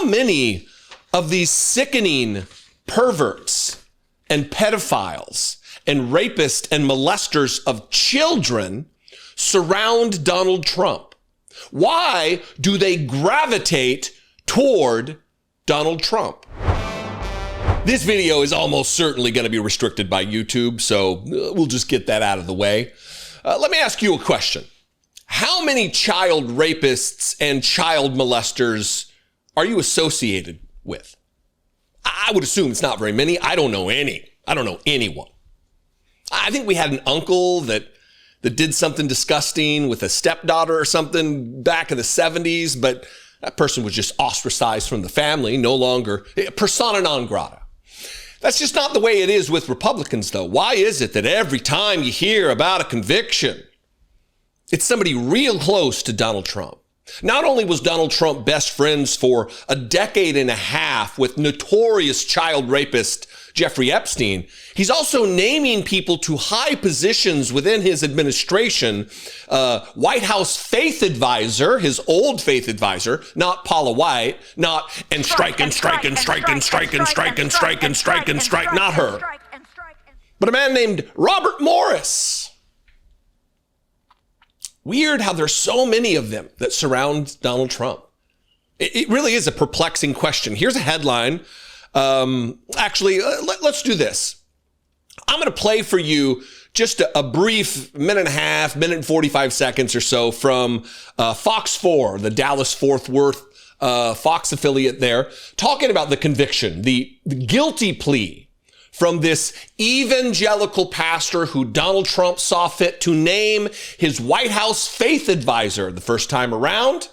many of these sickening perverts and pedophiles and rapists and molesters of children surround Donald Trump? Why do they gravitate toward Donald Trump? This video is almost certainly going to be restricted by YouTube, so we'll just get that out of the way. Let me ask you a question. How many child rapists and child molesters are you associated with? I would assume it's not very many. I don't know any. I don't know anyone. I think we had an uncle that did something disgusting with a stepdaughter or something back in the 70s, but that person was just ostracized from the family, no longer persona non grata. That's just not the way it is with Republicans, though. Why is it that every time you hear about a conviction, it's somebody real close to Donald Trump? Not only was Donald Trump best friends for a decade and a half with notorious child rapist Jeffrey Epstein, he's also naming people to high positions within his administration. White House faith advisor, his old faith advisor, not Paula White, not and strike, not her, but a man named Robert Morris. Weird how there's so many of them that surround Donald Trump. It really is a perplexing question. Here's a headline. Let's do this. I'm going to play for you just a brief minute and a half, minute and 45 seconds or so from Fox 4, the Dallas-Fort Worth Fox affiliate there, talking about the conviction, the guilty plea from this evangelical pastor who Donald Trump saw fit to name his White House faith advisor the first time around.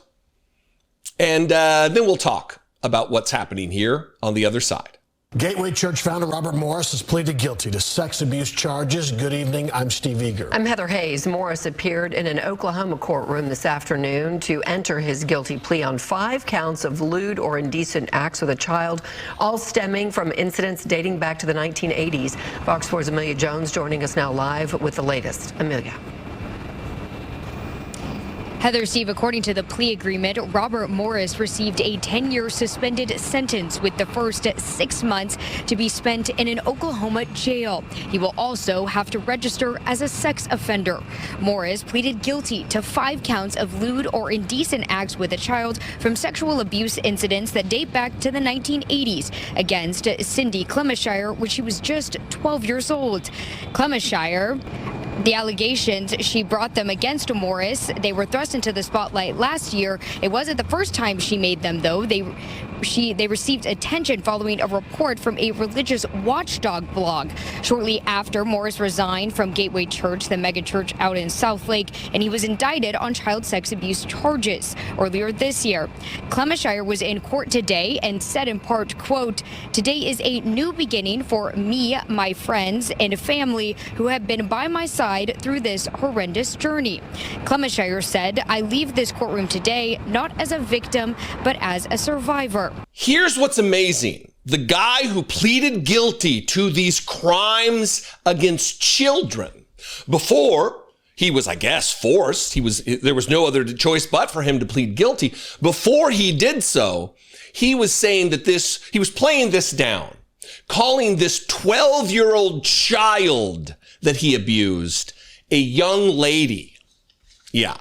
And then we'll talk about what's happening here on the other side. Gateway Church founder Robert Morris has pleaded guilty to sex abuse charges. Good evening. I'm Steve Eager. I'm Heather Hayes. Morris appeared in an Oklahoma courtroom this afternoon to enter his guilty plea on 5 counts of lewd or indecent acts with a child, all stemming from incidents dating back to the 1980s. Fox 4's Amelia Jones joining us now live with the latest. Amelia. Heather, Steve, according to the plea agreement, Robert Morris received a 10-year suspended sentence with the first 6 months to be spent in an Oklahoma jail. He will also have to register as a sex offender. Morris pleaded guilty to 5 counts of lewd or indecent acts with a child from sexual abuse incidents that date back to the 1980s against Cindy Clemishire when she was just 12 years old. Clemishire, the allegations, she brought them against Morris. They were thrust into the spotlight last year. It wasn't the first time she made them, though. They received attention following a report from a religious watchdog blog. Shortly after, Morris resigned from Gateway Church, the megachurch out in Southlake, and he was indicted on child sex abuse charges earlier this year. Clemishire was in court today and said in part, quote, "Today is a new beginning for me, my friends, and family who have been by my side through this horrendous journey." Clemishire said, "I leave this courtroom today not as a victim, but as a survivor." Here's what's amazing. The guy who pleaded guilty to these crimes against children, before he was, I guess, forced, there was no other choice but for him to plead guilty. Before he did so, he was saying that he was playing this down, calling this 12-year-old child that he abused a young lady. Yeah.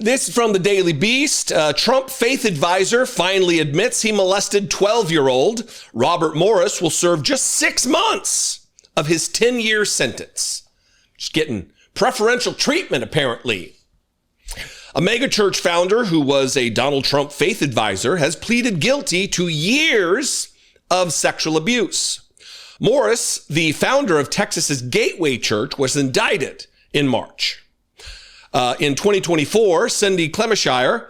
This from the Daily Beast. Trump faith advisor finally admits he molested 12-year-old. Robert Morris will serve just 6 months of his 10-year sentence. Just getting preferential treatment, apparently. A megachurch founder who was a Donald Trump faith advisor has pleaded guilty to years of sexual abuse. Morris, the founder of Texas's Gateway Church, was indicted in March. In 2024, Cindy Clemishire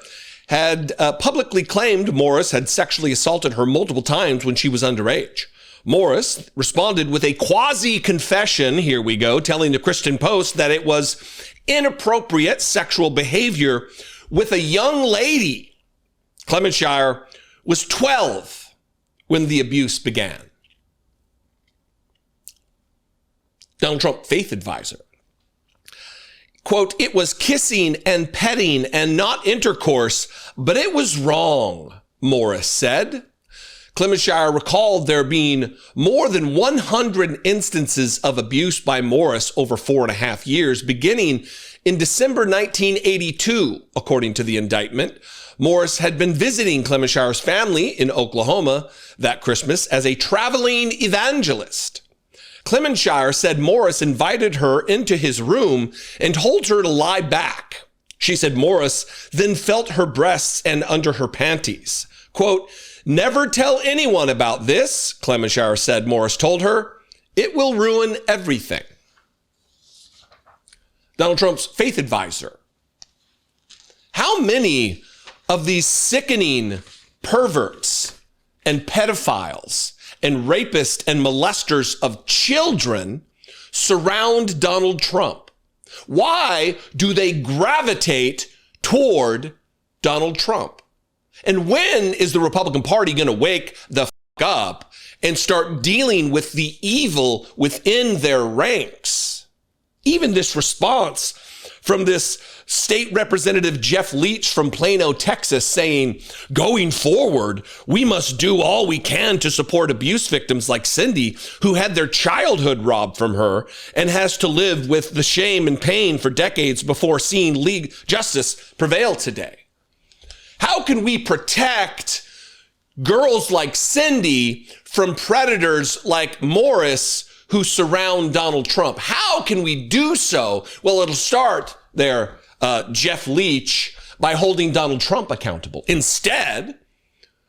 had publicly claimed Morris had sexually assaulted her multiple times when she was underage. Morris responded with a quasi-confession, here we go, telling the Christian Post that it was inappropriate sexual behavior with a young lady. Clemishire was 12 when the abuse began. Donald Trump faith advisor. Quote, "It was kissing and petting and not intercourse, but it was wrong. Morris said. Clemenshire recalled there being more than 100 instances of abuse by Morris over 4.5 years, beginning in December 1982, according to the indictment. Morris had been visiting Clemenshire's family in Oklahoma that Christmas as a traveling evangelist. Clemenshire said Morris invited her into his room and told her to lie back. She said Morris then felt her breasts and under her panties. Quote, "Never tell anyone about this," Clemenshire said Morris told her. "It will ruin everything." Donald Trump's faith advisor. How many of these sickening perverts and pedophiles and rapists and molesters of children surround Donald Trump? Why do they gravitate toward Donald Trump? And when is the Republican Party going to wake the f*** up and start dealing with the evil within their ranks? Even this response from this state representative Jeff Leach from Plano, Texas, saying, going forward, we must do all we can to support abuse victims like Cindy, who had their childhood robbed from her and has to live with the shame and pain for decades before seeing legal justice prevail today. How can we protect girls like Cindy from predators like Morris who surround Donald Trump? How can we do so? Well, it'll start there, Jeff Leach, by holding Donald Trump accountable. Instead,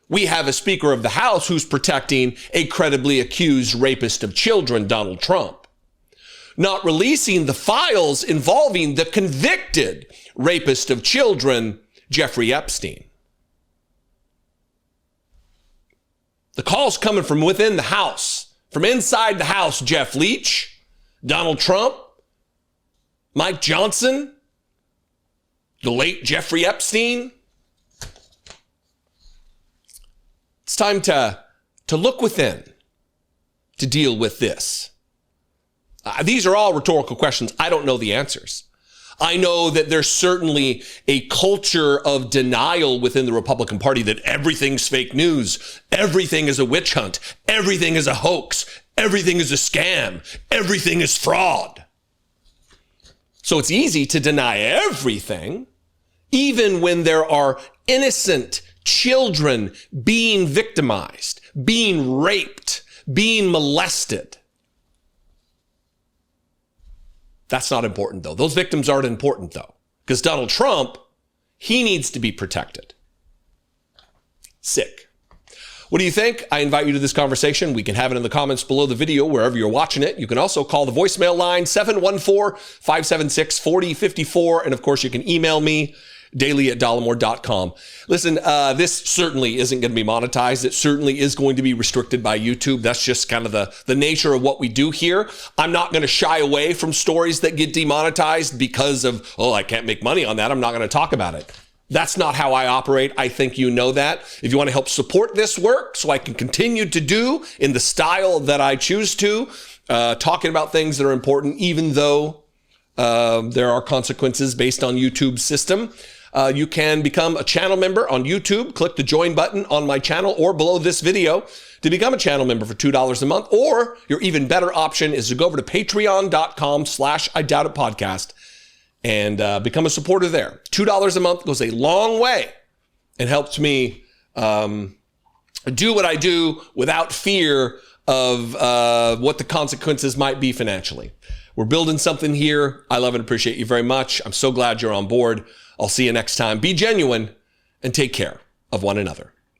we have a Speaker of the House who's protecting a credibly accused rapist of children, Donald Trump, not releasing the files involving the convicted rapist of children, Jeffrey Epstein. The call's coming from within the House, from inside the House, Jeff Leach, Donald Trump, Mike Johnson, the late Jeffrey Epstein. It's time to look within to deal with this. These are all rhetorical questions. I don't know the answers. I know that there's certainly a culture of denial within the Republican Party that everything's fake news, everything is a witch hunt, everything is a hoax, everything is a scam, everything is fraud. So it's easy to deny everything, even when there are innocent children being victimized, being raped, being molested. That's not important, though. Those victims aren't important, though, because Donald Trump, he needs to be protected. Sick. What do you think? I invite you to this conversation. We can have it in the comments below the video, wherever you're watching it. You can also call the voicemail line, 714-576-4054. And of course, you can email me, daily@dollemore.com. Listen, this certainly isn't going to be monetized. It certainly is going to be restricted by YouTube. That's just kind of the nature of what we do here. I'm not going to shy away from stories that get demonetized because of, oh, I can't make money on that. I'm not going to talk about it. That's not how I operate. I think you know that. If you want to help support this work so I can continue to do in the style that I choose to, talking about things that are important, even though there are consequences based on YouTube's system, you can become a channel member on YouTube. Click the join button on my channel or below this video to become a channel member for $2 a month. Or your even better option is to go over to patreon.com/IDoubtItPodcast and become a supporter there. $2 a month goes a long way and helps me do what I do without fear of what the consequences might be financially. We're building something here. I love and appreciate you very much. I'm so glad you're on board. I'll see you next time. Be genuine and take care of one another.